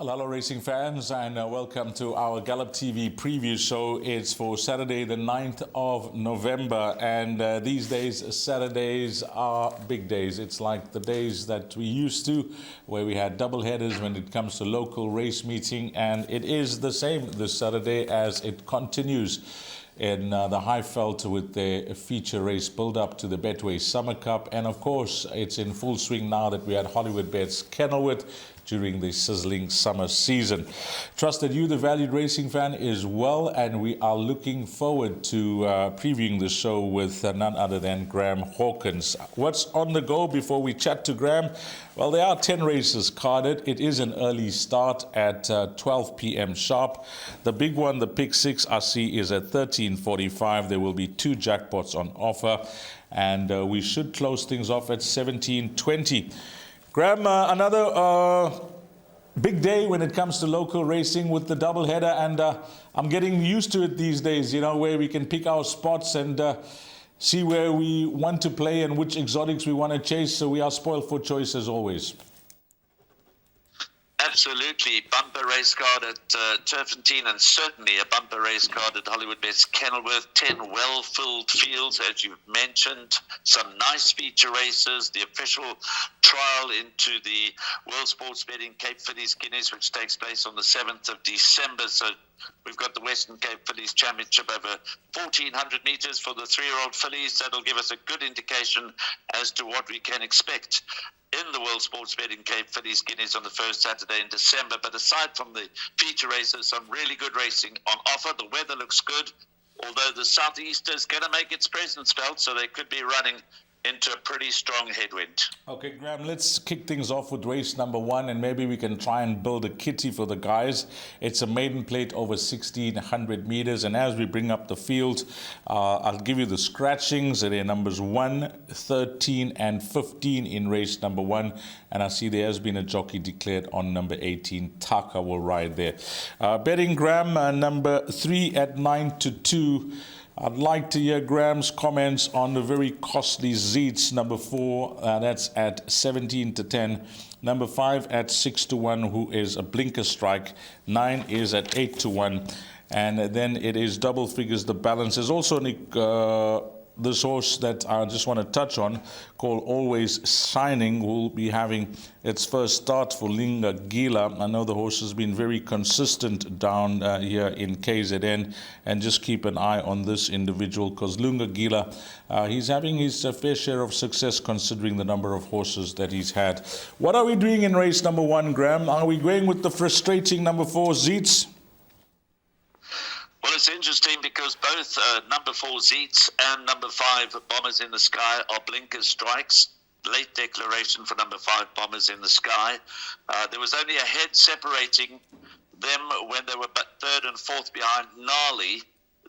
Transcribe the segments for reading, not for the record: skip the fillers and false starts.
Well, hello racing fans, and welcome to our Gallop TV preview show. It's for Saturday the 9th of November, and these days Saturdays are big days. It's like the days that we used to, where we had double headers when it comes to local race meeting, and it is the same this Saturday as it continues in the Highveld with the feature race build up to the Betway Summer Cup, and of course it's in full swing now that we had Hollywoodbets Kenilworth during the sizzling summer season. Trust that you, the valued racing fan, is well, and we are looking forward to previewing the show with none other than Graham Hawkins. What's on the go before we chat to Graham? Well, there are 10 races carded. It is an early start at 12 p.m. sharp. The big one, the Pick 6, I see, is at 13:45. There will be 2 jackpots on offer, and we should close things off at 17:20. Graham, another big day when it comes to local racing with the doubleheader, and I'm getting used to it these days, you know, where we can pick our spots and see where we want to play and which exotics we want to chase, so we are spoiled for choice as always. Absolutely. Bumper race card at Turfentine, and certainly a bumper race card at Hollywoodbets Kenilworth. 10 well-filled fields, as you've mentioned. Some nice feature races. The official trial into the World Sports Betting Cape Fillies Guineas, which takes place on the 7th of December. So we've got the Western Cape Fillies Championship over 1,400 meters for the 3-year-old fillies. That'll give us a good indication as to what we can expect in the World Sports Betting Cape Fillies Guineas on the first Saturday in December. But aside from the feature races, some really good racing on offer. The weather looks good, although the southeast is going to make its presence felt, so they could be running into a pretty strong headwind. Okay, Graham, let's kick things off with race number 1, and maybe we can try and build a kitty for the guys. It's a maiden plate over 1,600 meters, and as we bring up the field, I'll give you the scratchings. They're numbers 1, 13, and 15 in race number 1, and I see there has been a jockey declared on number 18. Taka will ride there. Betting, Graham, number 3 at 9-2. I'd like to hear Graham's comments on the very costly Zeets, number 4, that's at 17-10. Number 5 at 6-1, who is a blinker strike. 9 is at 8-1. And then it is double figures. The balance is also this horse that I just want to touch on, called Always Shining, will be having its first start for Linga Gila. I know the horse has been very consistent down here in KZN, and just keep an eye on this individual, because Lunga Gila, he's having his fair share of success considering the number of horses that he's had. What are we doing in race number 1, Graham? Are we going with the frustrating number 4, Zeets? Well, it's interesting because both number 4 Zeets and number 5 Bombers in the Sky are blinker strikes. Late declaration for number 5 Bombers in the Sky. There was only a head separating them when they were but 3rd and 4th behind Gnarly.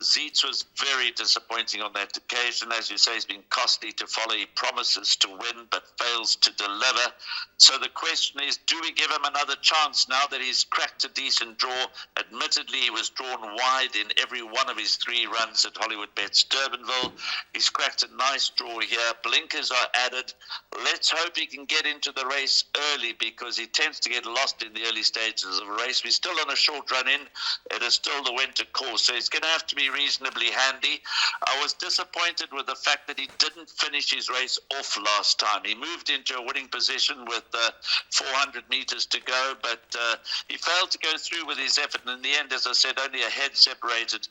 Zeets was very disappointing on that occasion. As you say, he's been costly to follow. He promises to win but fails to deliver. So the question is, do we give him another chance now that he's cracked a decent draw? Admittedly, he was drawn wide in every one of his 3 runs at Hollywoodbets Durbanville. He's cracked a nice draw here. Blinkers are added. Let's hope he can get into the race early, because he tends to get lost in the early stages of a race. We're still on a short run in. It is still the winter course, so it's going to have to be reasonably handy. I was disappointed with the fact that he didn't finish his race off last time. He moved into a winning position with 400 meters to go, but he failed to go through with his effort, and in the end, as I said, only a head separated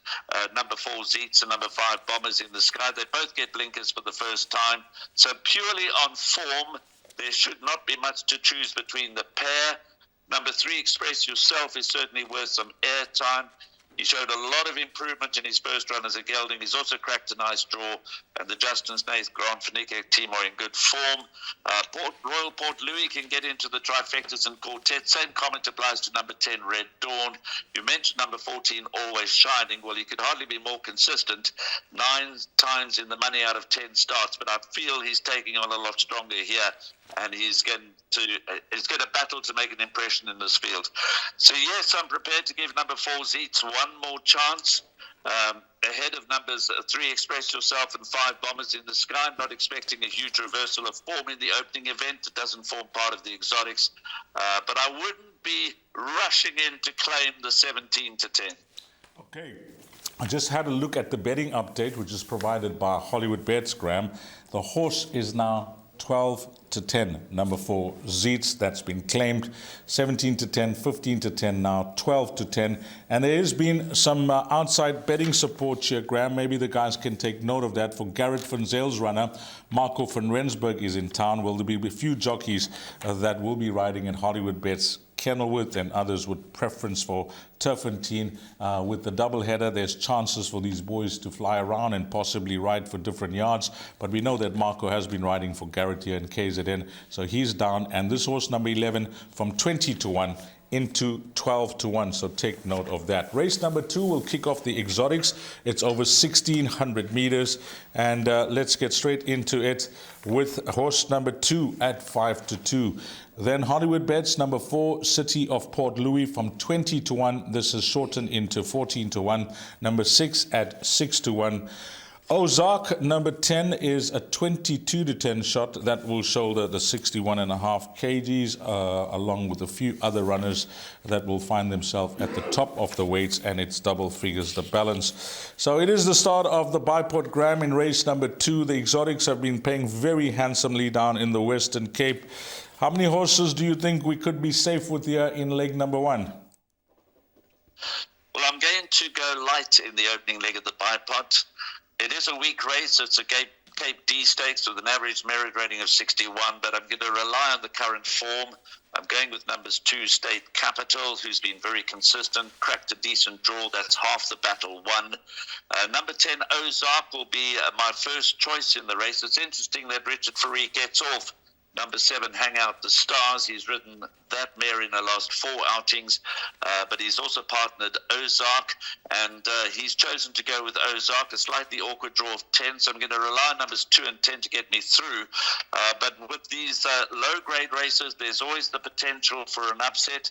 number 4 Zeets and number 5 Bombers in the Sky. They both get blinkers for the first time, so purely on form, there should not be much to choose between the pair. Number 3 Express Yourself is certainly worth some airtime. He showed a lot of improvement in his first run as a gelding. He's also cracked a nice draw, and the Justin Snaith Grand Finike team are in good form. Royal Port Louis can get into the trifectas and quartet. Same comment applies to number 10, Red Dawn. You mentioned number 14, Always Shining. Well, he could hardly be more consistent. 9 times in the money out of 10 starts, but I feel he's taking on a lot stronger here, and he's going to battle to make an impression in this field. So yes, I'm prepared to give number 4 Zeets one more chance. Ahead of numbers 3 Express Yourself and 5 Bombers in the Sky. I'm not expecting a huge reversal of form in the opening event. It doesn't form part of the exotics. But I wouldn't be rushing in to claim the 17 to 10. Okay. I just had a look at the betting update, which is provided by Hollywoodbets, Graham. The horse is now 12 to 10. Number 4, Zeets, that's been claimed. 17 to 10, 15 to 10, now 12 to 10. And there has been some outside betting support here, Graham. Maybe the guys can take note of that. For Garrett van Zyle's runner, Marco van Rensburg is in town. Well, there'll be a few jockeys that will be riding in Hollywoodbets Kenilworth, and others with preference for Turfentine. With the doubleheader, there's chances for these boys to fly around and possibly ride for different yards. But we know that Marco has been riding for Garrett here in KZN, so he's down. And this horse, number 11, from 20 to 1 into 12 to 1, so take note of that. Race number 2 will kick off the exotics. It's over 1,600 meters, and let's get straight into it with horse number 2 at 5 to 2. Then Hollywoodbets number 4, City of Port Louis, from 20 to 1. This is shortened into 14 to 1. Number 6 at 6 to 1. Ozark number 10 is a 22 to 10 shot that will shoulder the 61.5 kgs, along with a few other runners that will find themselves at the top of the weights, and it's double figures the balance. So it is the start of the Bipod Graham in race number 2. The exotics have been paying very handsomely down in the Western Cape. How many horses do you think we could be safe with here in leg number 1? Well, I'm going to go light in the opening leg of the Bipod. It is a weak race. It's a Cape D Stakes with an average merit rating of 61, but I'm going to rely on the current form. I'm going with numbers 2, State Capital, who's been very consistent, cracked a decent draw. That's half the battle won. Number 10, Ozark, will be my first choice in the race. It's interesting that Richard Ferree gets off number 7, Hang Out the Stars. He's ridden that mare in the last 4 outings, but he's also partnered Ozark, and he's chosen to go with Ozark, a slightly awkward draw of 10, so I'm going to rely on numbers 2 and 10 to get me through. But with these low-grade races, there's always the potential for an upset.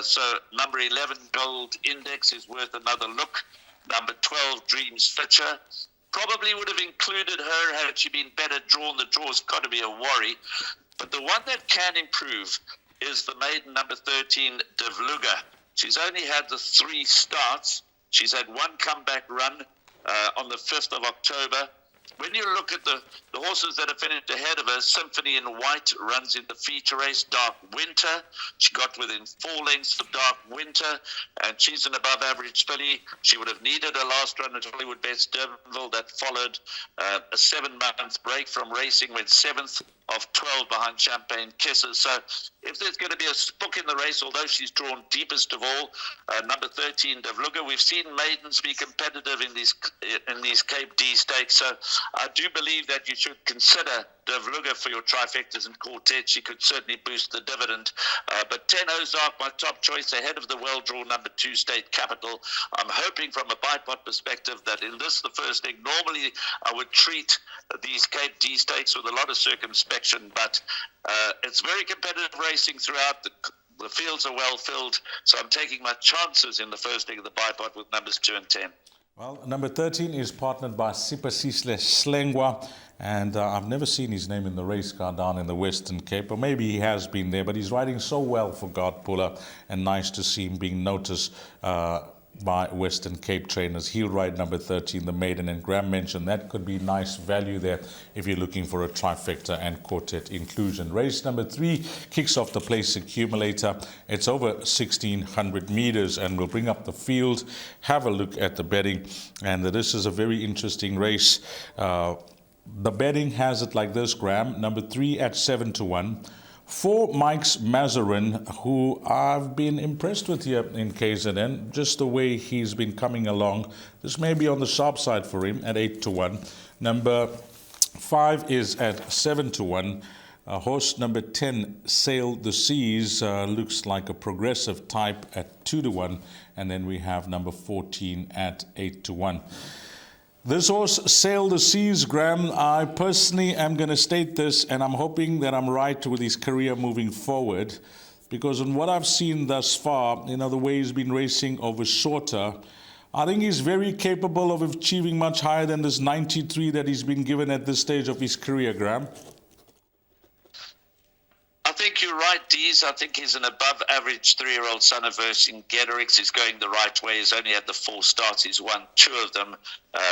So number 11, Gold Index, is worth another look. Number 12, Dreams Fitcher. Probably would have included her had she been better drawn. The draw's got to be a worry. But the one that can improve is the maiden, number 13, Devluga. She's only had the 3 starts. She's had 1 comeback run on the 5th of October. When you look at the horses that have finished ahead of her, Symphony in White runs in the feature race, Dark Winter. She got within 4 lengths of Dark Winter, and she's an above-average filly. She would have needed a last run at Hollywoodbets Durbanville that followed a 7-month break from racing, went 7th of 12 behind Champagne Kisses. So if there's going to be a spook in the race, although she's drawn deepest of all, number 13, Devluga. We've seen maidens be competitive in these Cape D stakes, so I do believe that you should consider Devluga for your trifectas and quartets. She could certainly boost the dividend. But 10 Ozark, my top choice, ahead of the well-drawn number 2, State Capital. I'm hoping from a Bipod perspective that in this, the first leg, normally I would treat these Cape D stakes with a lot of circumspection, but it's very competitive racing throughout. The fields are well filled, so I'm taking my chances in the first leg of the Bipod with numbers 2 and 10. Well, number 13 is partnered by Sipasisle Slengwa, and I've never seen his name in the race car down in the Western Cape, or maybe he has been there, but he's riding so well for God Puller, and nice to see him being noticed by Western Cape trainers. He'll ride number 13, the maiden, and Graham mentioned that could be nice value there if you're looking for a trifecta and quartet inclusion. Race number 3 kicks off the place accumulator. It's over 1,600 meters, and we'll bring up the field, have a look at the betting, and this is a very interesting race. The betting has it like this, Graham. Number 3 at 7 to 1. 4, Mike's Mazarin, who I've been impressed with here in KZN, just the way he's been coming along. This may be on the sharp side for him at 8 to 1. Number 5 is at 7 to 1. Horse number 10, Sail the Seas, looks like a progressive type at 2 to 1. And then we have number 14 at 8 to 1. This horse, Sail the Seas, Graham, I personally am going to state this, and I'm hoping that I'm right with his career moving forward, because in what I've seen thus far, the way he's been racing over shorter, I think he's very capable of achieving much higher than this 93 that he's been given at this stage of his career, Graham. I think you're right, Dees. I think he's an above-average 3-year-old son of Vercingetorix. He's going the right way. He's only had the 4 starts. He's won 2 of them.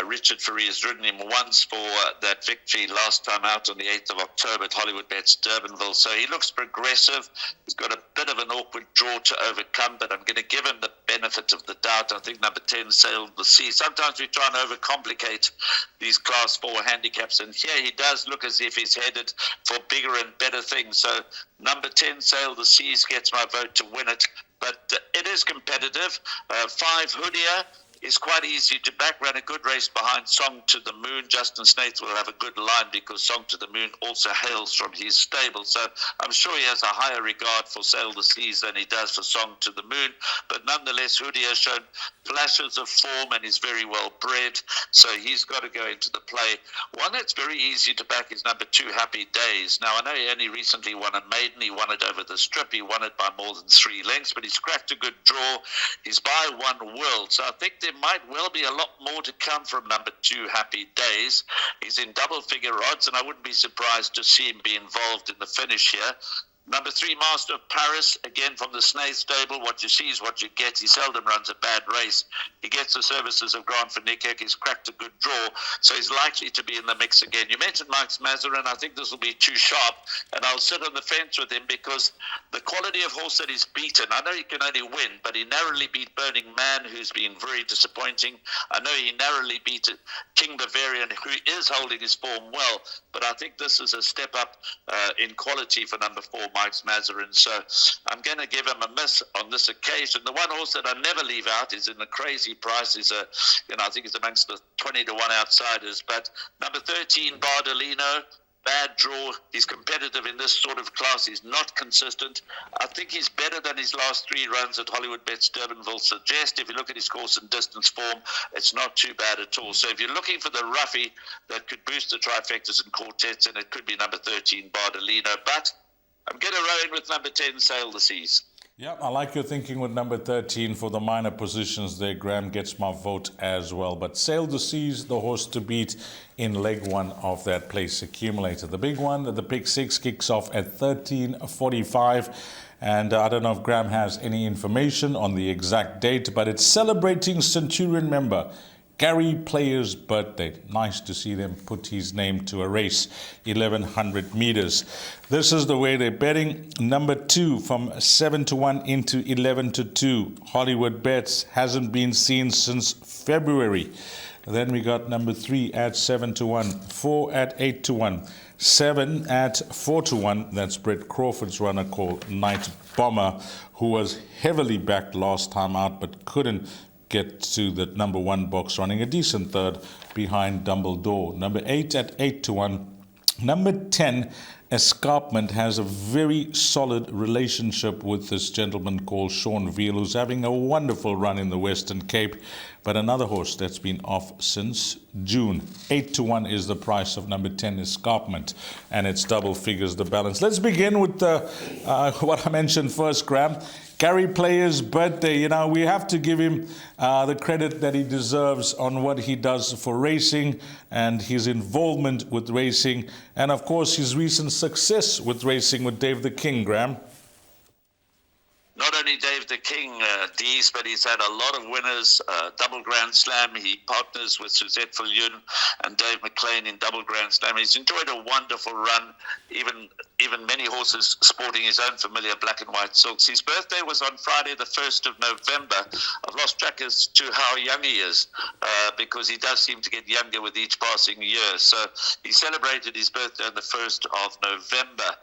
Richard Fourie has ridden him once for that victory last time out on the 8th of October at Hollywoodbets Durbanville. So he looks progressive. He's got a bit of an awkward draw to overcome, but I'm going to give him the benefit of the doubt. I think number 10, Sailed the Sea. Sometimes we try and overcomplicate these Class 4 handicaps, and here he does look as if he's headed for bigger and better things. So number 10, Sail the Seas, gets my vote to win it. But it is competitive. 5, Hoodia, is quite easy to back. Ran a good race behind Song to the Moon. Justin Snaith will have a good line because Song to the Moon also hails from his stable. So I'm sure he has a higher regard for Sail the Seas than he does for Song to the Moon. But nonetheless, Hoodia has shown flashes of form and is very well bred. So he's got to go into the play. One that's very easy to back is number 2, Happy Days. Now, I know he only recently won a maiden. He won it over the strip. He won it by more than 3 lengths, but he's cracked a good draw. He's by 1 world. So I think there might well be a lot more to come from number 2, Happy Days. He's in double-figure odds, and I wouldn't be surprised to see him be involved in the finish here. Number 3, Master of Paris, again from the Snaith stable. What you see is what you get. He seldom runs a bad race. He gets the services of Grant van Niekerk. He's cracked a good draw, so he's likely to be in the mix again. You mentioned Mike's Mazarin. I think this will be too sharp, and I'll sit on the fence with him because the quality of horse that he's beaten, I know he can only win, but he narrowly beat Burning Man, who's been very disappointing. I know he narrowly beat King Bavarian, who is holding his form well, but I think this is a step up in quality for number 4, Mike's Mazarin. So I'm going to give him a miss on this occasion. The one horse that I never leave out is in the crazy price. Is I think it's amongst the 20 to 1 outsiders. But number 13, Bardolino. Bad draw. He's competitive in this sort of class. He's not consistent. I think he's better than his last 3 runs at Hollywoodbets Durbanville suggest. If you look at his course and distance form, it's not too bad at all. So if you're looking for the roughie that could boost the trifectas and quartets, then it could be number 13, Bardolino. But I'm going to row in with number 10, Sail the Seas. Yeah, I like your thinking with number 13 for the minor positions there. Graham gets my vote as well. But Sail the Seas, the horse to beat in leg 1 of that place accumulator. The big one, the pick 6, kicks off at 13:45. And I don't know if Graham has any information on the exact date, but it's celebrating Centurion member Gary Player's birthday. Nice to see them put his name to a race, 1,100 meters. This is the way they're betting. Number 2 from 7 to 1 into 11 to 2. Hollywoodbets hasn't been seen since February. Then we got number 3 at 7 to 1, 4 at 8 to 1, 7 at 4 to 1. That's Brett Crawford's runner called Night Bomber, who was heavily backed last time out but couldn't get to the number 1 box, running a decent third behind Dumbledore. Number 8 at 8 to 1. Number 10, Escarpment, has a very solid relationship with this gentleman called Sean Veal, who's having a wonderful run in the Western Cape. But another horse that's been off since June. 8 to 1 is the price of number 10, Escarpment, and it's double figures the balance. Let's begin with what I mentioned first, Graham. Gary Player's birthday. You know, we have to give him the credit that he deserves on what he does for racing and his involvement with racing, and of course his recent success with racing with Dave the King, Graham. Not only Dave the King, Dees, but he's had a lot of winners. Double Grand Slam. He partners with Suzette Viljoen and Dave McLean in Double Grand Slam. He's enjoyed a wonderful run, even many horses sporting his own familiar black and white silks. His birthday was on Friday, the 1st of November. I've lost track as to how young he is because he does seem to get younger with each passing year. So he celebrated his birthday on the 1st of November.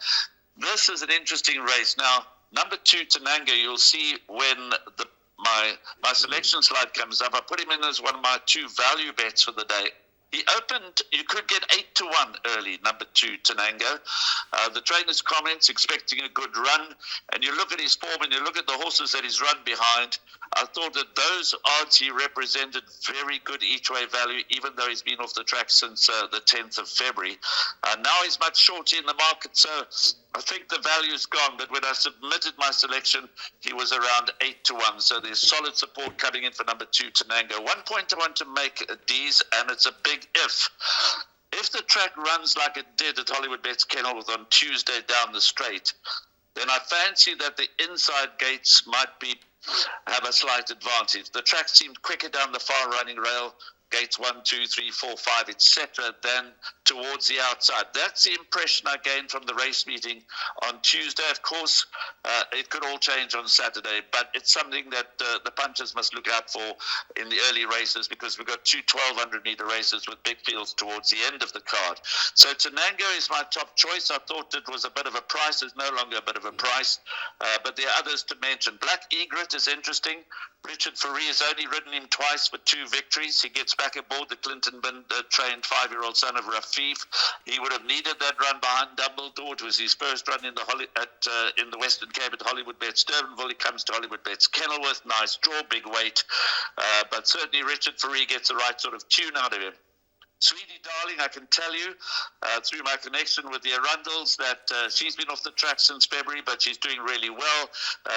This is an interesting race. Now, number 2, Tananga, you'll see when my selection slide comes up. I put him in as one of my 2 value bets for the day. He opened, you could get 8 to 1 early, number 2, Tananga. The trainer's comments, expecting a good run. And you look at his form and you look at the horses that he's run behind. I thought that those odds he represented very good each way value, even though he's been off the track since the 10th of February. Now he's much shorter in the market, so I think the value's gone. But when I submitted my selection, he was around 8 to 1. So there's solid support coming in for number 2, Tananga. One point I want to make, Dees, and it's a big if. If the track runs like it did at Hollywoodbets Kenilworth on Tuesday down the straight, then I fancy that the inside gates might have a slight advantage. The track seemed quicker down the far running rail, gates 1, 2, 3, 4, 5, etc., than towards the outside. That's the impression I gained from the race meeting on Tuesday. Of course, it could all change on Saturday, but it's something that the punters must look out for in the early races, because we've got two 1,200-meter races with big fields towards the end of the card. So Tenango is my top choice. I thought it was a bit of a price. It's no longer a bit of a price, but there are others to mention. Black Egret is interesting. Richard Faree has only ridden him twice for 2 victories. He gets back aboard the Clinton-trained 5-year-old son of Rafif. He would have needed that run behind Dumbledore. It was his first run in the Western Cape at Hollywoodbets Durbanville. He comes to Hollywoodbets Kenilworth. Nice draw, big weight. But certainly Richard Faree gets the right sort of tune out of him. Sweetie Darling, I can tell you through my connection with the Arundels that she's been off the track since February, but she's doing really well.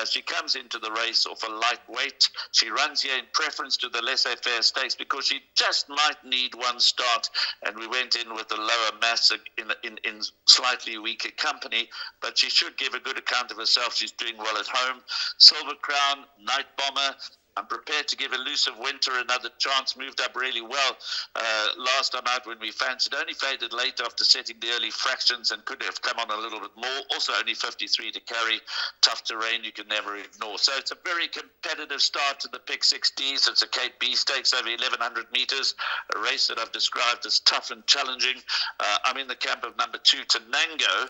She comes into the race off a lightweight. She runs here in preference to the laissez-faire stakes because she just might need one start, and we went in with a lower mass in slightly weaker company, but she should give a good account of herself. She's doing well at home. Silver Crown, Night Bomber, I'm prepared to give Elusive Winter another chance. Moved up really well last time out when we fancied. Only faded late after setting the early fractions and could have come on a little bit more. Also only 53 to carry. Tough terrain you can never ignore. So it's a very competitive start to the Pick 6Ds. It's a Cape B Stakes over 1,100 meters. A race that I've described as tough and challenging. I'm in the camp of number 2, Tenango.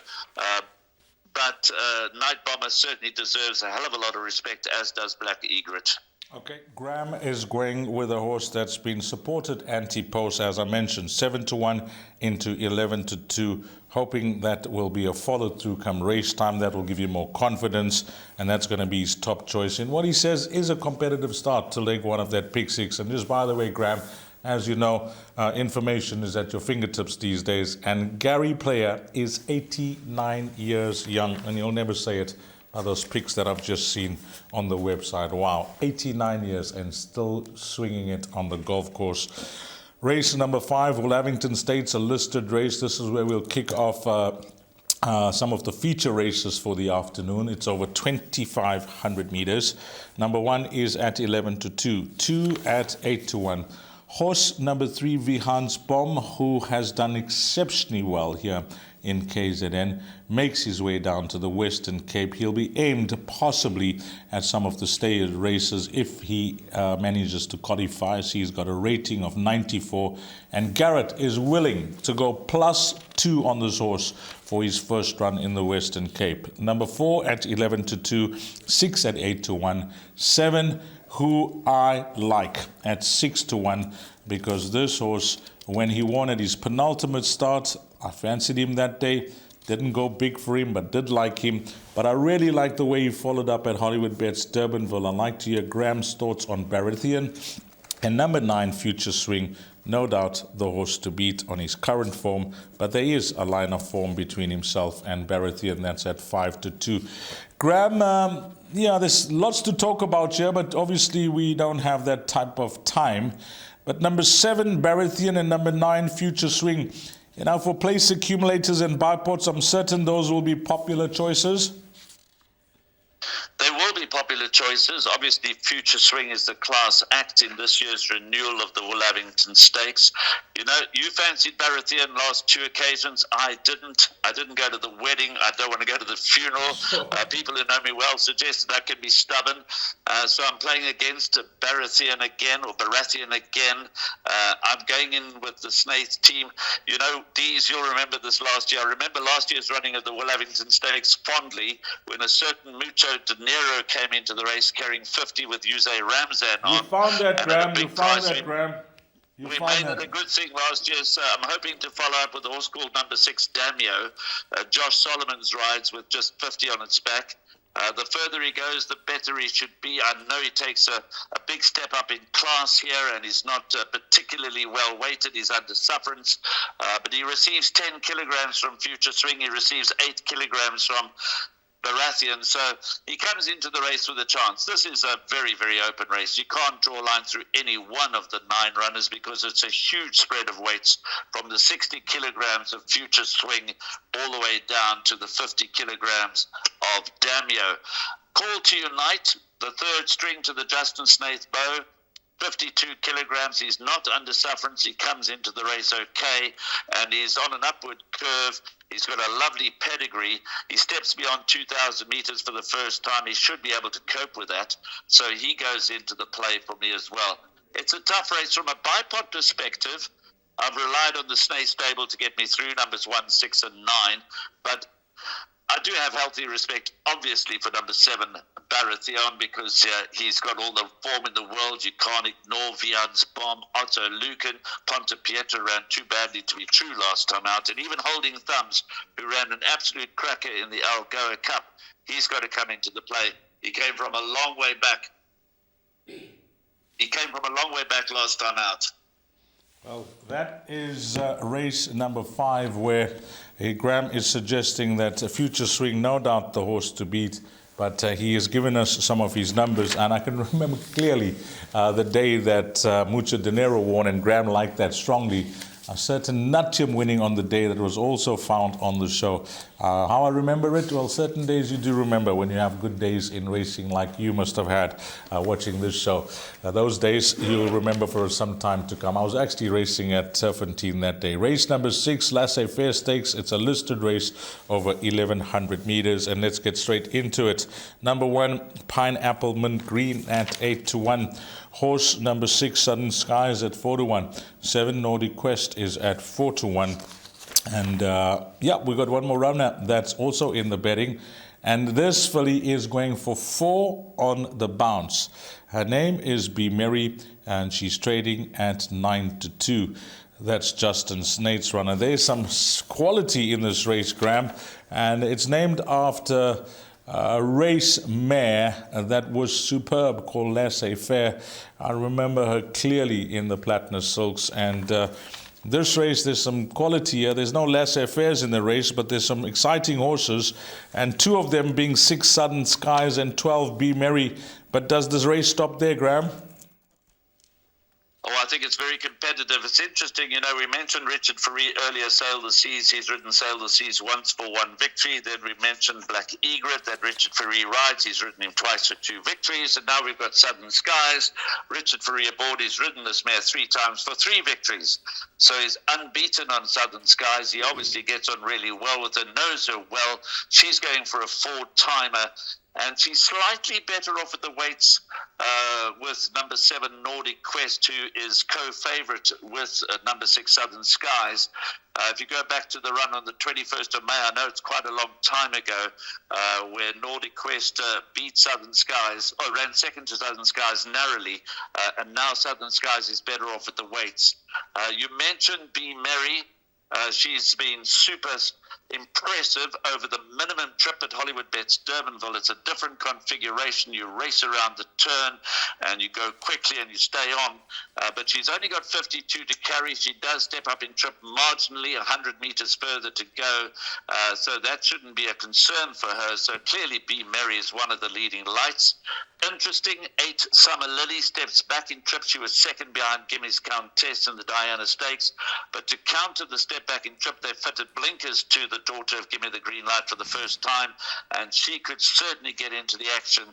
But Night Bomber certainly deserves a hell of a lot of respect, as does Black Egret. Okay, Graham is going with a horse that's been supported anti-post, as I mentioned, 7-1 into 11-2, hoping that will be a follow-through come race time. That will give you more confidence, and that's going to be his top choice in what he says is a competitive start to leg 1 of that Pick 6. And just by the way, Graham, as you know, information is at your fingertips these days, and Gary Player is 89 years young, and you'll never say it. Those pics that I've just seen on the website. Wow, 89 years and still swinging it on the golf course. Race number 5, Wollavington States, a listed race. This is where we'll kick off some of the feature races for the afternoon. It's over 2,500 meters. Number 1 is at 11-2, 2 at 8-1. Horse number 3, Vihan's Bomb, who has done exceptionally well here in KZN, makes his way down to the Western Cape. He'll be aimed possibly at some of the stayed races if he manages to qualify. So he's got a rating of 94, and Garrett is willing to go +2 on this horse for his first run in the Western Cape. Number 4 at 11-2, 6 at 8-1, 7 who I like at 6-1, because this horse, when he won at his penultimate start, I fancied him that day. Didn't go big for him, but did like him. But I really like the way he followed up at Hollywoodbets Durbanville. I'd like to hear Graham's thoughts on Barathian. And number 9, Future Swing. No doubt the horse to beat on his current form, but there is a line of form between himself and Barathian. That's at 5-2. Graham, there's lots to talk about here, but obviously we don't have that type of time. But number 7, Barathian, and number 9, Future Swing. For place accumulators and bipods, I'm certain those will be popular choices. They will be popular choices. Obviously, Future Swing is the class act in this year's renewal of the Wollavington Stakes. You fancied Barathian last 2 occasions. I didn't. I didn't go to the wedding. I don't want to go to the funeral. People who know me well suggested I could be stubborn. So I'm playing against Barathian again, or Barathian again. I'm going in with the Snaith team. Dees, you'll remember this last year. I remember last year's running of the Wollavington Stakes fondly, when a certain Mucho De Niro came into the race carrying 50 with Yusei Ramzan on. You found that, Graham. You found that, Graham. We made it a good thing last year, so I'm hoping to follow up with a horse called number 6, Damio. Josh Solomon's rides with just 50 on its back. The further he goes, the better he should be. I know he takes a big step up in class here, and he's not particularly well weighted. He's under sufferance, but he receives 10 kilograms from Future Swing. He receives 8 kilograms from Baratheon. So he comes into the race with a chance. This is a very, very open race. You can't draw a line through any one of the 9 runners because it's a huge spread of weights from the 60 kilograms of Future Swing all the way down to the 50 kilograms of Damio. Call to Unite, the 3rd string to the Justin Snaith bow. 52 kilograms. He's not under sufferance. He comes into the race okay, and he's on an upward curve. He's got a lovely pedigree. He steps beyond 2,000 meters for the first time. He should be able to cope with that. So he goes into the play for me as well. It's a tough race from a bipod perspective. I've relied on the Snaith stable to get me through numbers 1, 6, and 9, but I do have healthy respect, obviously, for number 7, Baratheon, because he's got all the form in the world. You can't ignore Vian's Bomb. Otto Lucan, Ponte Pietra ran too badly to be true last time out. And even Holding Thumbs, who ran an absolute cracker in the Algoa Cup, he's got to come into the play. He came from a long way back. He came from a long way back last time out. Well, that is race number 5, where Graham is suggesting that Future Swing, no doubt the horse to beat, but he has given us some of his numbers, and I can remember clearly the day that Mucho Dinero won, and Graham liked that strongly. A certain Nutium winning on the day that was also found on the show. How I remember it? Well, certain days you do remember when you have good days in racing like you must have had watching this show. Those days you'll remember for some time to come. I was actually racing at Turfentine that day. Race number 6, Laissez-Faire Stakes. It's a listed race over 1,100 meters, and let's get straight into it. Number 1, Pineapple Mint Green at 8-1. Horse number 6, Southern Skies at 4-1. 7, Nordic Quest is at 4-1. And we got one more runner that's also in the betting. And this filly is going for 4 on the bounce. Her name is Be Merry, and she's trading at 9-2. That's Justin Snaith's runner. There's some quality in this race, Graham, and it's named after a race mare that was superb called Laissez-Faire. I remember her clearly in the Platinum Silks, and this race, there's some quality here. There's no laissez-faires in the race, but there's some exciting horses, and 2 of them being 6 Southern Skies and 12 Be Merry. But does this race stop there, Graham? Oh, I think it's very competitive. It's interesting, we mentioned Richard Ferree earlier, Sail the Seas. He's ridden Sail the Seas once for 1 victory. Then we mentioned Black Egret that Richard Ferree rides. He's ridden him twice for 2 victories. And now we've got Southern Skies. Richard Ferree aboard. He's ridden this mare 3 times for 3 victories. So he's unbeaten on Southern Skies. He obviously gets on really well with her, knows her well. She's going for a 4-timer. And she's slightly better off at the weights with number 7, Nordic Quest, who is co-favourite with number 6, Southern Skies. If you go back to the run on the 21st of May, I know it's quite a long time ago, where Nordic Quest beat Southern Skies, ran second to Southern Skies narrowly, and now Southern Skies is better off at the weights. You mentioned Be Merry. She's been super impressive over the minimum trip at Hollywoodbets Durbanville. It's a different configuration. You race around the turn and you go quickly and you stay on. But she's only got 52 to carry. She does step up in trip marginally, 100 meters further to go. So that shouldn't be a concern for her. So clearly Be Merry is one of the leading lights. Interesting, 8 Summer Lily steps back in trip. She was second behind Gimmy's Countess in the Diana Stakes. But to counter the step back in trip, they fitted blinkers to the daughter of Gimme the Green Light for the first time, and she could certainly get into the action.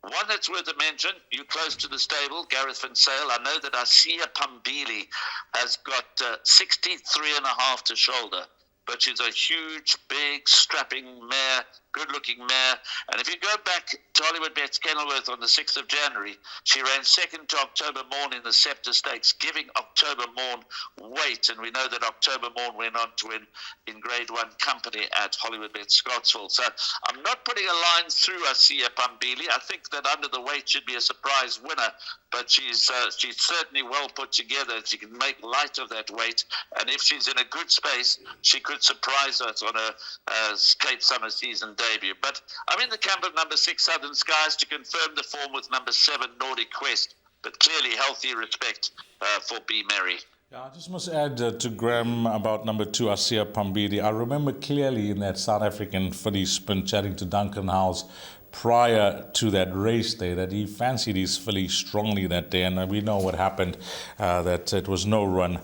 One that's worth a mention, you close to the stable, Gareth Van Sale. I know that Asia Pambili has got 63.5 to shoulder, but she's a huge, big, strapping mare, good-looking mare. And if you go back to Hollywoodbets Kenilworth on the 6th of January, she ran second to October Morn in the Scepter Stakes, giving October Morn weight. And we know that October Morn went on to win in Grade 1 company at Hollywoodbets Scottsville. So I'm not putting a line through Asia Pambili. I think that under the weight should be a surprise winner, but she's certainly well put together. She can make light of that weight. And if she's in a good space, she could surprise us on a Cape Summer season debut. But I'm in the camp of number 6, Southern Skies, to confirm the form with number 7, Nordic Quest. But clearly healthy respect for Be Merry. Yeah, I just must add to Graham about number 2, Asia Pambidi. I remember clearly in that South African filly spin chatting to Duncan Howes prior to that race day that he fancied his filly strongly that day, and we know what happened, that it was no run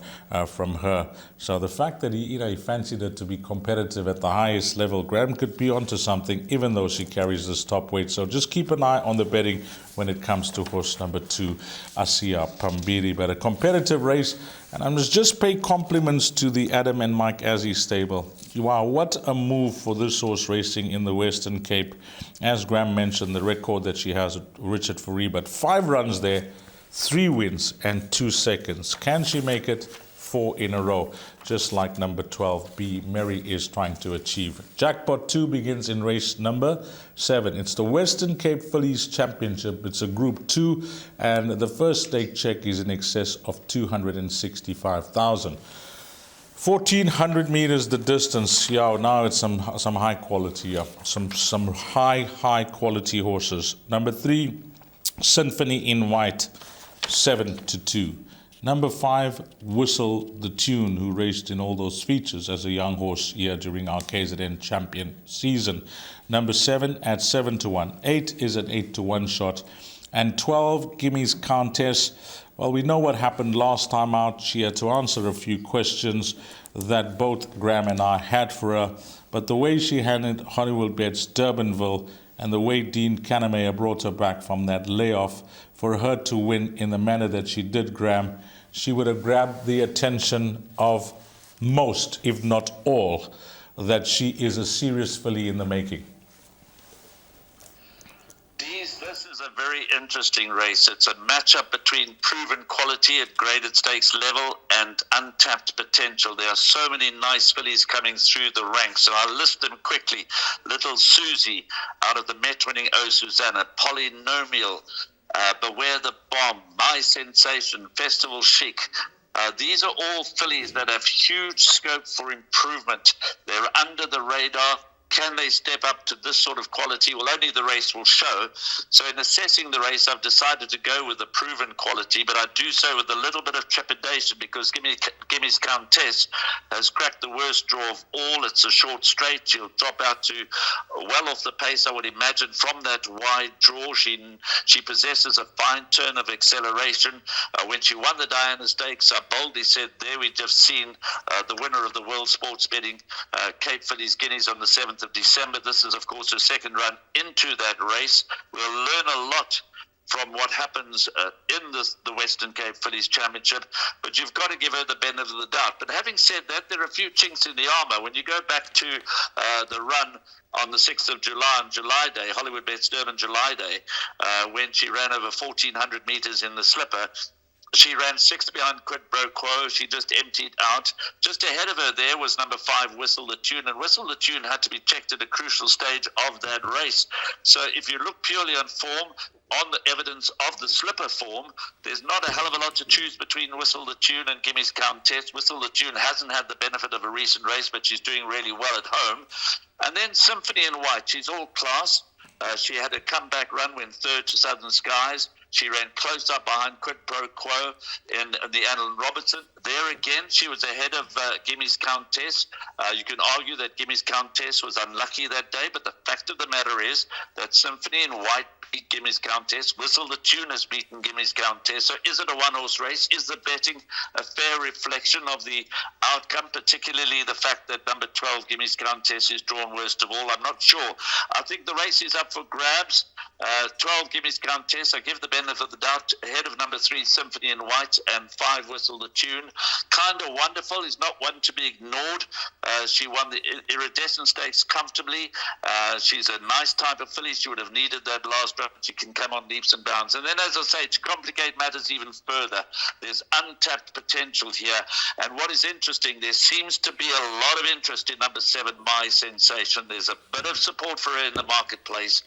from her. So the fact that he fancied her to be competitive at the highest level, Graham could be onto something, even though she carries this top weight. So just keep an eye on the betting when it comes to horse number 2, Asia Pambidi. But a competitive race, and I must just pay compliments to the Adam and Mike Azzi stable. Wow, what a move for this horse racing in the Western Cape. As Graham mentioned, the record that she has with Richard Fourie, but 5 runs there, 3 wins and 2 seconds. Can she make it 4 in a row, just like number 12, B. Mary is trying to achieve? Jackpot 2 begins in race number 7. It's the Western Cape Fillies Championship. It's a Group 2, and the first stake check is in excess of 265,000. 1,400 meters the distance. Yeah, now it's some high quality. Yeah, some high quality horses. Number 3, Symphony in White, 7-2. Number 5, Whistle the Tune, who raced in all those features as a young horse here during our KZN champion season. Number 7 at 7-1. 8 is an 8-1 shot. And 12, Gimmy's Countess. Well, we know what happened last time out. She had to answer a few questions that both Graham and I had for her. But the way she handled Hollywoodbets Durbanville and the way Dean Kannemeyer brought her back from that layoff, for her to win in the manner that she did, Graham, she would have grabbed the attention of most, if not all, that she is a serious filly in the making. This is a very interesting race. It's a matchup between proven quality at graded stakes level and untapped potential. There are so many nice fillies coming through the ranks, and I'll list them quickly. Little Susie out of the Met-winning O Susanna, Polynomial, Beware the Bomb, My Sensation, Festival Chic. These are all fillies that have huge scope for improvement. They're under the radar. Can they step up to this sort of quality? Well, only the race will show. So in assessing the race, I've decided to go with the proven quality, but I do so with a little bit of trepidation because Gimmy's Countess has cracked the worst draw of all. It's a short straight. She'll drop out to well off the pace, I would imagine, from that wide draw. She possesses a fine turn of acceleration. When she won the Diana Stakes, I boldly said, there we've just seen the winner of the World Sports Betting, Cape Fillies Guineas, on the 7th of December. This is, of course, her second run into that race. We'll learn a lot from what happens in the Western Cape Fillies Championship, but you've got to give her the benefit of the doubt. But having said that, there are a few chinks in the armor. When you go back to the run on the 6th of July, on July Day, Hollywoodbets Durban July Day, when she ran over 1,400 meters in the slipper, she ran 6th behind Quid Pro Quo. She just emptied out. Just ahead of her there was number 5, Whistle the Tune. And Whistle the Tune had to be checked at a crucial stage of that race. So if you look purely on form, on the evidence of the slipper form, there's not a hell of a lot to choose between Whistle the Tune and Gimmy's Countess. Whistle the Tune hasn't had the benefit of a recent race, but she's doing really well at home. And then Symphony in White. She's all class. She had a comeback run, went 3rd to Southern Skies. She ran close up behind Quid Pro Quo in the Alan Robertson. There again, she was ahead of Gimmy's Countess. You can argue that Gimmy's Countess was unlucky that day, but the fact of the matter is that Symphony in White beat Gimmy's Countess. Whistle the Tune has beaten Gimmy's Countess. So is it a one-horse race? Is the betting a fair reflection of the outcome, particularly the fact that number 12, Gimmy's Countess, is drawn worst of all? I'm not sure. I think the race is up for grabs. 12, Gimmy's Countess, I give the benefit of the doubt, ahead of number 3, Symphony in White, and 5, Whistle the Tune. Kind of wonderful. Is not one to be ignored. She won the Iridescent Stakes comfortably. She's a nice type of filly. She would have needed that last run. She can come on leaps and bounds. And then, as I say, to complicate matters even further, there's untapped potential here. And what is interesting, there seems to be a lot of interest in number 7, My Sensation. There's a bit of support for her in the marketplace.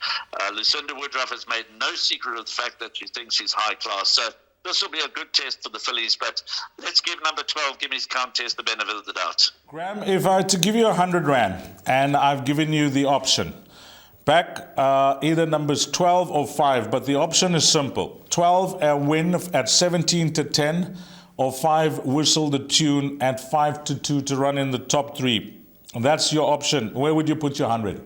Lucinda Woodruff has made no secret of the fact that she thinks she's high class. So this will be a good test for the fillies, but let's give number 12, Gimmy's Countess, the benefit of the doubt. Graham, if I had to give you 100 Rand, and I've given you the option, back either numbers 12 or 5, but the option is simple. 12 a win at 17-10, or 5 Whistle the Tune at 5-2 to run in the top 3. That's your option. Where would you put your 100?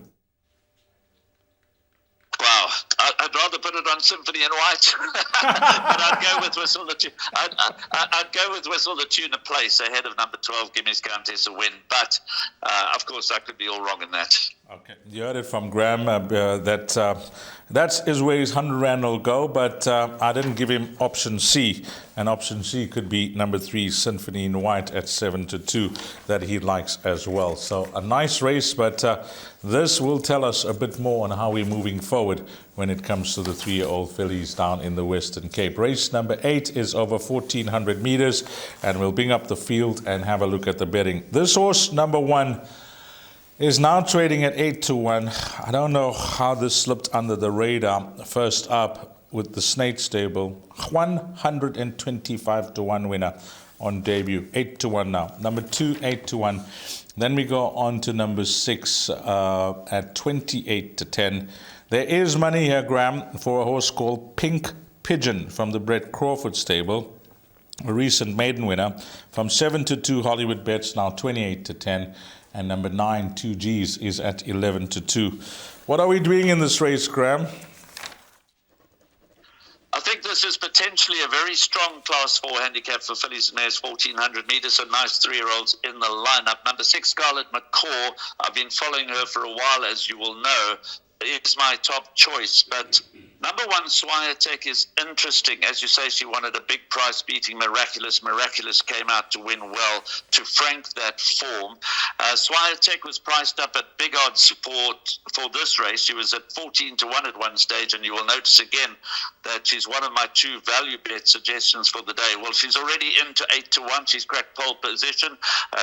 Wow, I'd rather put it on Symphony in White, but I'd go with Whistle the Tune. I'd go with Whistle the Tune a place ahead of number 12, Gimmy's Countess a win. But of course, I could be all wrong in that. Okay, you heard it from Graham that is where his 100 rand will go, but I didn't give him option C, and option C could be number 3, Symphony in White at 7-2 that he likes as well. So a nice race, but this will tell us a bit more on how we're moving forward when it comes to the 3-year-old fillies down in the Western Cape. Race number 8 is over 1,400 meters, and we'll bring up the field and have a look at the betting. This horse, number 1, is now trading at 8-1. I don't know how this slipped under the radar. First up with the Snake Stable, 125-1 winner on debut, 8-1 now. Number 2, 8-1. Then we go on to number 6 at 28-10. There is money here, Graham, for a horse called Pink Pigeon from the Brett Crawford stable, a recent maiden winner, from 7-2 Hollywoodbets, now 28-10. And number 9, 2Gs, is at 11-2. What are we doing in this race, Graham? I think this is potentially a very strong Class 4 handicap for fillies and mares, 1,400 metres, so nice 3-year-olds in the lineup. Number 6, Scarlet McCaw, I've been following her for a while, as you will know. It's my top choice, but number 1, Swire Tech, is interesting. As you say, she wanted a big price beating Miraculous. Miraculous came out to win well to frank that form. Swire Tech was priced up at big odds for this race. She was at 14-1 at one stage, and you will notice again that she's one of my 2 value bet suggestions for the day. Well, she's already into 8-1. She's cracked pole position.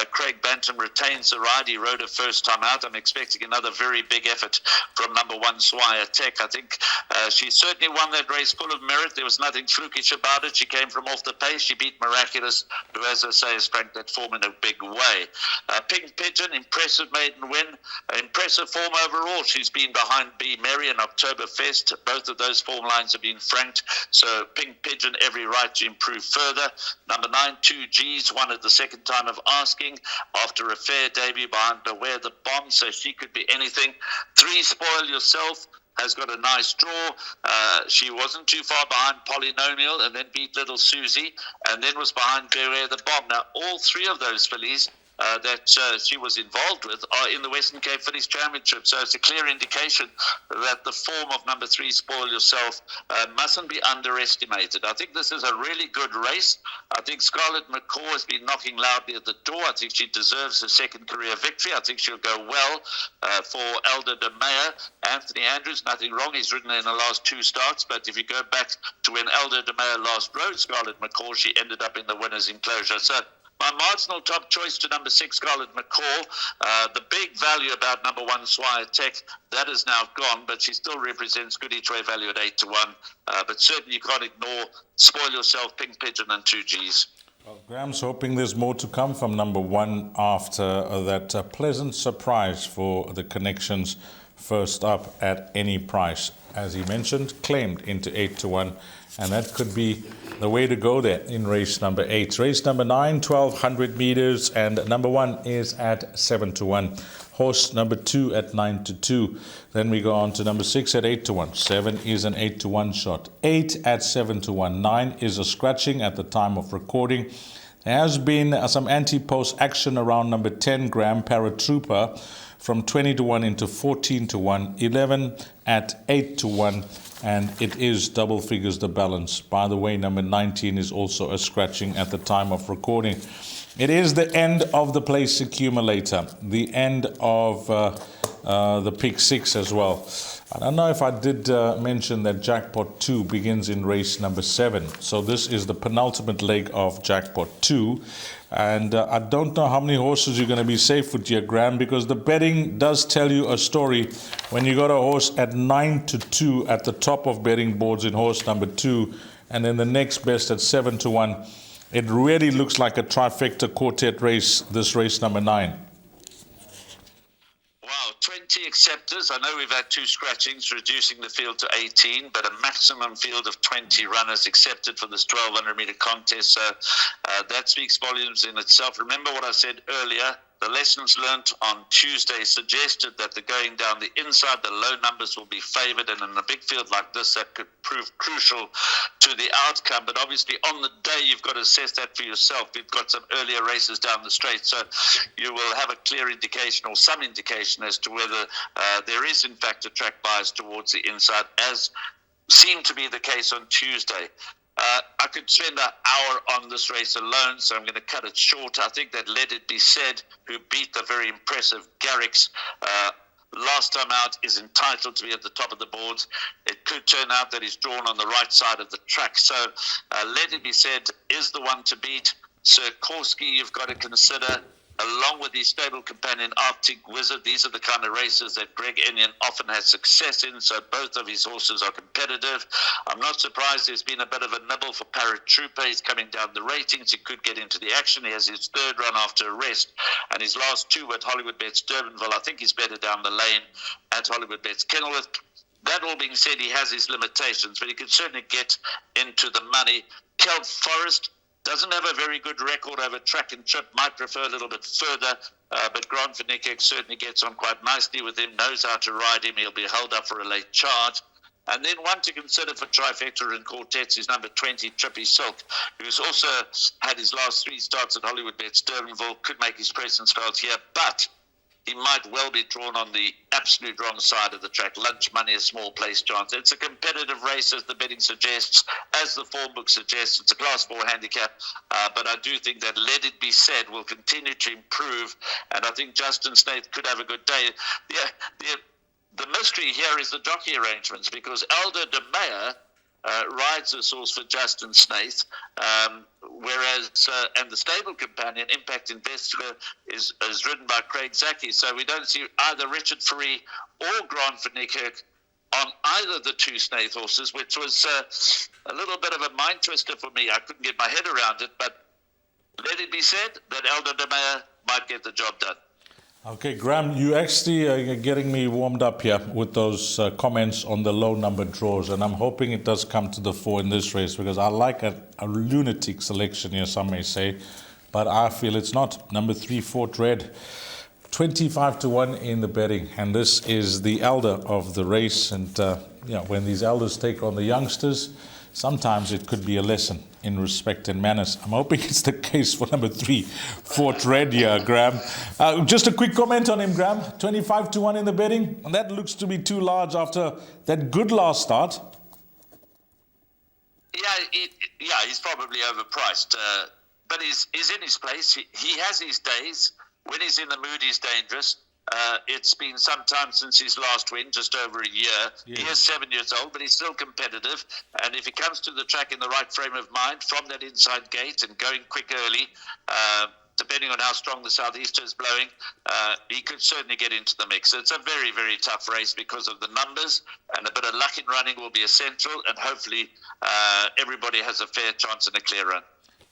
Craig Bantam retains the ride. He rode her first time out. I'm expecting another very big effort from number 1, Swire Tech. I think she certainly won that race full of merit. There was nothing flukish about it. She came from off the pace. She beat Miraculous, who, as I say, has franked that form in a big way. Pink Pigeon, impressive maiden win. Impressive form overall. She's been behind B. Mary and Oktoberfest. Both of those form lines have been franked. So Pink Pigeon, every right to improve further. Number 9, 2Gs, won it the second time of asking after a fair debut behind Beware the Bomb. So she could be anything. 3, Spoil Yourself, has got a nice draw. She wasn't too far behind Polynomial, and then beat Little Susie, and then was behind Beware the Bomb. Now, all 3 of those fillies that she was involved with are in the Western Cape Fillies Championship. So it's a clear indication that the form of number 3, Spoil Yourself, mustn't be underestimated. I think this is a really good race. I think Scarlet McCaw has been knocking loudly at the door. I think she deserves a second career victory. I think she'll go well for Elder de Meyer. Anthony Andrews, nothing wrong. He's ridden in the last 2 starts. But if you go back to when Elder de Meyer last rode Scarlet McCaw, she ended up in the winner's enclosure. So my marginal top choice to number 6, Scarlet McCaw. The big value about number 1, Swire Tech, that is now gone, but she still represents good each way value at 8-1. But certainly you can't ignore Spoil Yourself, Pink Pigeon, and 2Gs. Well, Graham's hoping there's more to come from number 1 after that pleasant surprise for the Connections first up at any price. As he mentioned, claimed into 8-1. And that could be the way to go there in race number 8. Race number 9, 1,200 meters, and number 1 is at 7-1. Horse number 2 at 9-2. Then we go on to number 6 at 8-1. 7 is an 8-1 shot. 8 at 7-1. 9 is a scratching at the time of recording. There has been some anti-post action around number 10, Graham Paratrooper, from 20-1 into 14-1. 11 at 8-1. And it is double figures the balance. By the way, number 19 is also a scratching at the time of recording. It is the end of the place accumulator, the end of the pick 6 as well. I don't know if I did mention that Jackpot 2 begins in race number 7. So this is the penultimate leg of Jackpot 2. And I don't know how many horses you're going to be safe with here, Graham, because the betting does tell you a story. When you got a horse at 9-2 at the top of betting boards in horse number 2, and then the next best at 7-1, it really looks like a trifecta quartet race, this race number 9. Wow, 20 acceptors. I know we've had 2 scratchings, reducing the field to 18, but a maximum field of 20 runners accepted for this 1,200-meter contest. So that speaks volumes in itself. Remember what I said earlier. The lessons learnt on Tuesday suggested that the going down the inside, the low numbers will be favoured, and in a big field like this, that could prove crucial to the outcome. But obviously, on the day, you've got to assess that for yourself. We've got some earlier races down the straight, so you will have a clear indication or some indication as to whether there is, in fact, a track bias towards the inside, as seemed to be the case on Tuesday. I could spend an hour on this race alone, so I'm going to cut it short. I think that Let It Be Said, who beat the very impressive Garrix last time out, is entitled to be at the top of the boards. It could turn out that he's drawn on the right side of the track. So Let It Be Said is the one to beat. Sikorsky, you've got to consider, along with his stable companion Arctic Wizard. These are the kind of races that Greg Enion often has success in, so both of his horses are competitive. I'm not surprised there's been a bit of a nibble for Paratrooper. He's coming down the ratings. He could get into the action. He has his 3rd run after a rest, and his last 2 at Hollywoodbets Durbanville. I think he's better down the lane at Hollywoodbets Kenilworth. That all being said, he has his limitations, but he could certainly get into the money. Kel Forrest doesn't have a very good record over track and trip, might prefer a little bit further, but Grant Van Niekerk certainly gets on quite nicely with him, knows how to ride him. He'll be held up for a late charge. And then one to consider for trifecta and quartets is number 20, Trippy Silk, who's also had his last 3 starts at Hollywoodbets Durbanville, could make his presence felt here, but he might well be drawn on the absolute wrong side of the track. Lunch money, a small place chance. It's a competitive race, as the betting suggests, as the form book suggests. It's a Class 4 handicap, but I do think that Let It Be Said will continue to improve, and I think Justin Snaith could have a good day. The mystery here is the jockey arrangements, because Elder de Meyer rides this horse for Justin Snaith, whereas and the stable companion Impact Investor is ridden by Craig Zaki. So we don't see either Richard Free or Grant Van Niekerk on either the 2 Snaith horses, which was a little bit of a mind twister for me. I couldn't get my head around it, but Let It Be Said that Elder de Meyer might get the job done. Okay, Graham, you actually are getting me warmed up here with those comments on the low number draws, and I'm hoping it does come to the fore in this race, because I like a lunatic selection here, some may say, but I feel it's not. Number 3, Fort Red, 25-1 in the betting, and this is the elder of the race, and when these elders take on the youngsters, sometimes it could be a lesson in respect and manners. I'm hoping it's the case for number 3, Fort Red here, Graham. Just a quick comment on him, Graham. 25-1 in the betting. And that looks to be too large after that good last start. Yeah, he's probably overpriced. But he's in his place. He has his days. When he's in the mood, he's dangerous. It's been some time since his last win, just over a year. Yeah. He is 7 years old, but he's still competitive. And if he comes to the track in the right frame of mind, from that inside gate and going quick early, depending on how strong the southeaster is blowing, he could certainly get into the mix. It's a very, very tough race because of the numbers, and a bit of luck in running will be essential, and hopefully everybody has a fair chance and a clear run.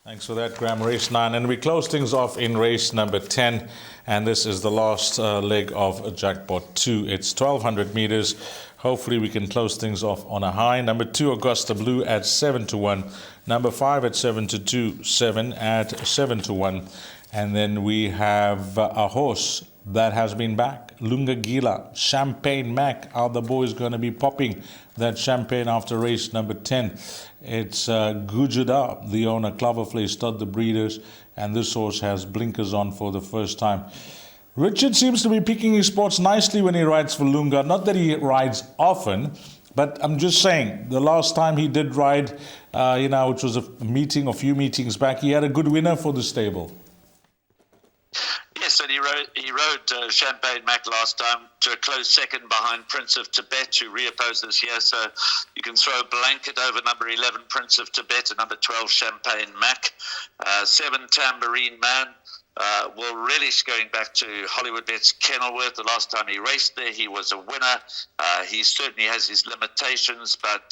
Thanks for that, Graham. Race 9. And we close things off in race number 10. And this is the last leg of Jackpot 2. It's 1,200 meters. Hopefully we can close things off on a high. Number 2, Augusta Blue at 7-1. Number 5 at 7-2. 7 at 7-1. And then we have a horse that has been back. Lunga Gila, Champagne Mac. Are the boys going to be popping that champagne after race number 10? It's Gujuda, the owner, Cloverflay stud the breeders, and this horse has blinkers on for the first time. Richard seems to be picking his spots nicely when he rides for Lunga. Not that he rides often, but I'm just saying, the last time he did ride, which was a few meetings back, he had a good winner for the stable. Yes, and he rode Champagne Mac last time to a close second behind Prince of Tibet, who reopposes here. So you can throw a blanket over number 11, Prince of Tibet, and number 12, Champagne Mac. 7, Tambourine Man. Will relish going back to Hollywoodbets Kenilworth. The last time he raced there, he was a winner. He certainly has his limitations, but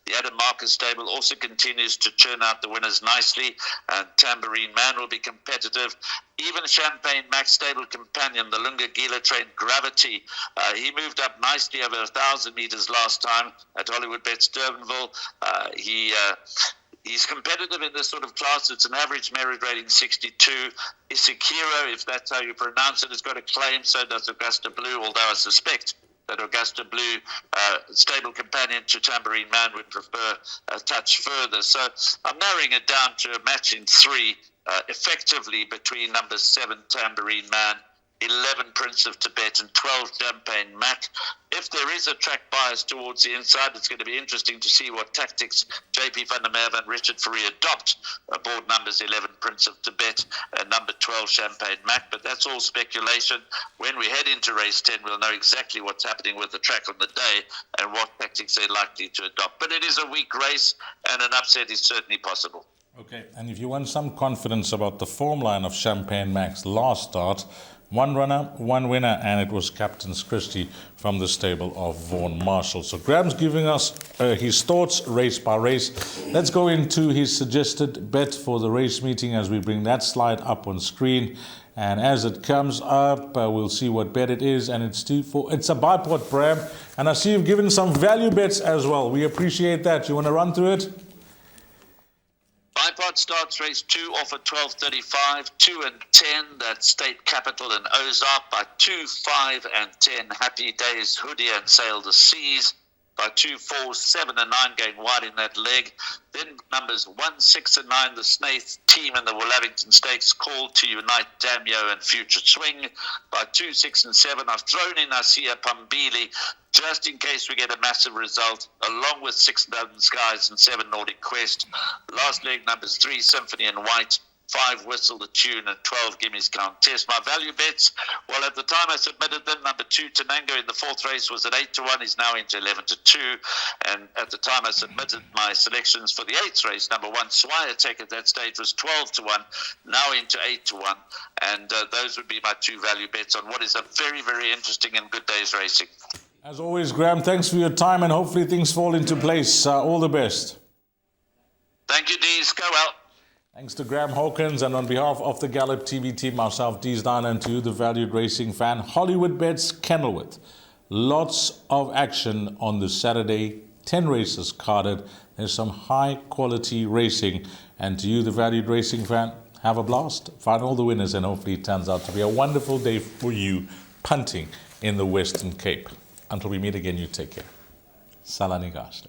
the Adam Marcus stable also continues to churn out the winners nicely, and Tambourine Man will be competitive. Even Champagne Max stable companion, the Lunga Gila trained Gravity, He moved up nicely over 1,000 meters last time at Hollywoodbets Durbanville. He's competitive in this sort of class. It's an average merit rating 62. Isikiro, if that's how you pronounce it, has got a claim. So does Augusta Blue, although I suspect that Augusta Blue, stable companion to Tambourine Man, would prefer a touch further. So I'm narrowing it down to a match in 3, effectively between number 7 Tambourine Man, 11 Prince of Tibet, and 12 Champagne Mac. If there is a track bias towards the inside, it's going to be interesting to see what tactics JP van der Merwe and Richard Fourie adopt aboard numbers 11 Prince of Tibet and number 12 Champagne Mac. But that's all speculation. When we head into race 10, we'll know exactly what's happening with the track on the day and what tactics they're likely to adopt. But it is a weak race, and an upset is certainly possible. Okay, and if you want some confidence about the form line of Champagne Mac's last start, 1 runner, 1 winner, and it was Captain Christie from the stable of Vaughan Marshall. So Graham's giving us his thoughts race by race. Let's go into his suggested bet for the race meeting as we bring that slide up on screen. And as it comes up, we'll see what bet it is. And it's a bipod, Graham. And I see you've given some value bets as well. We appreciate that. You want to run through it? Bipod starts race 2 off at 12.35, 2 and 10, that's State Capital and Ozark. By 2, 5 and 10, Happy Days, Hoodie and Sail the Seas. By 2, 4, 7 and 9, going wide in that leg. Then numbers 1, 6 and 9, the Snaith team in the Willavington Stakes, Called to Unite, Damio and Future Swing. By 2, 6 and 7, I've thrown in Asia Pambili, just in case we get a massive result, along with 6 Northern Skies and 7 Nordic Quest. Last leg, numbers 3, Symphony and White, 5 Whistle the Tune, and 12 Gimme's Countess. My value bets, well, at the time I submitted them, number 2 Tanango in the 4th race was at 8-1, is now into 11-2. And at the time I submitted my selections for the 8th race, number 1 Swire Tech at that stage was 12-1, now into 8-1. And those would be my 2 value bets on what is a very, very interesting and good day's racing. As always, Graham, thanks for your time, and hopefully things fall into place. All the best. Thank you, Dees. Go well. Thanks to Graham Hawkins, and on behalf of the Gallop TV team, myself, Dees Dana, and to you, the valued racing fan, Hollywoodbets Kenilworth. Lots of action on the Saturday, 10 races carded. There's some high-quality racing. And to you, the valued racing fan, have a blast. Find all the winners, and hopefully it turns out to be a wonderful day for you punting in the Western Cape. Until we meet again, you take care. Salani Gashte.